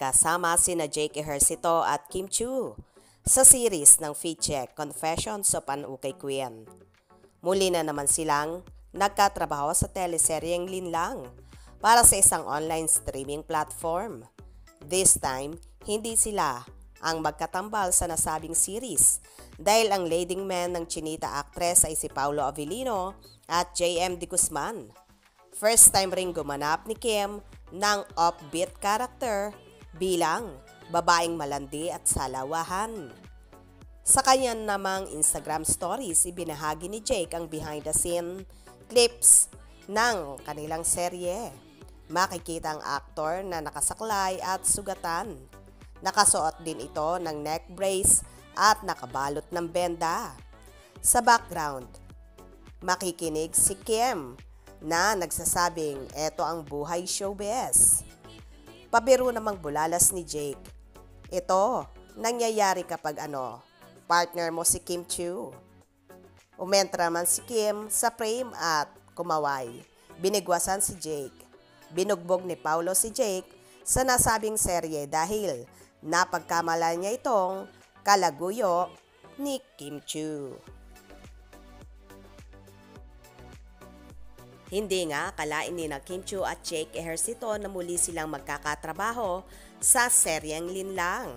Magkasama sina Jake Ejercito at Kim Chiu sa series ng Feature Confessions of an Ukay Queen. Muli na naman silang nagkatrabaho sa teleseryeng Linlang para sa isang online streaming platform. This time, hindi sila ang magkatambal sa nasabing series dahil ang leading man ng chinita actress ay si Paolo Avellino at JM De Guzman. First time ring gumanap ni Kim ng upbeat character bilang babaeng malandi at salawahan. Sa kanya namang Instagram stories, ibinahagi ni Jake ang behind the scene clips ng kanilang serye. Makikita ang aktor na nakasaklay at sugatan. Nakasuot din ito ng neck brace at nakabalot ng benda. Sa background, makikinig si Kim na nagsasabing eto ang buhay showbiz. Pabiro namang bulalas ni Jake. Ito, nangyayari kapag partner mo si Kim Chiu. Umentra man si Kim sa frame at kumaway. Binigwasan si Jake. Binugbog ni Paolo si Jake sa nasabing serye dahil napagkamala niya itong kalaguyo ni Kim Chiu. Hindi nga akalain ni na Kim Chiu at Jake Ejercito na muli silang magkakatrabaho sa seryeng Linlang.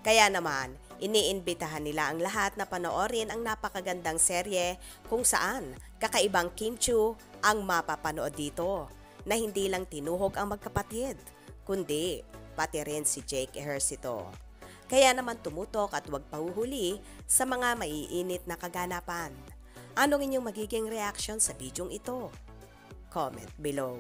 Kaya naman, iniimbitahan nila ang lahat na panoorin ang napakagandang serye kung saan kakaibang Kim Chiu ang mapapanood dito na hindi lang tinuhog ang magkapatid, kundi pati rin si Jake Ejercito. Kaya naman tumutok at huwag pahuhuli sa mga maiinit na kaganapan. Anong inyong magiging reaction sa bidyong ito? Comment below.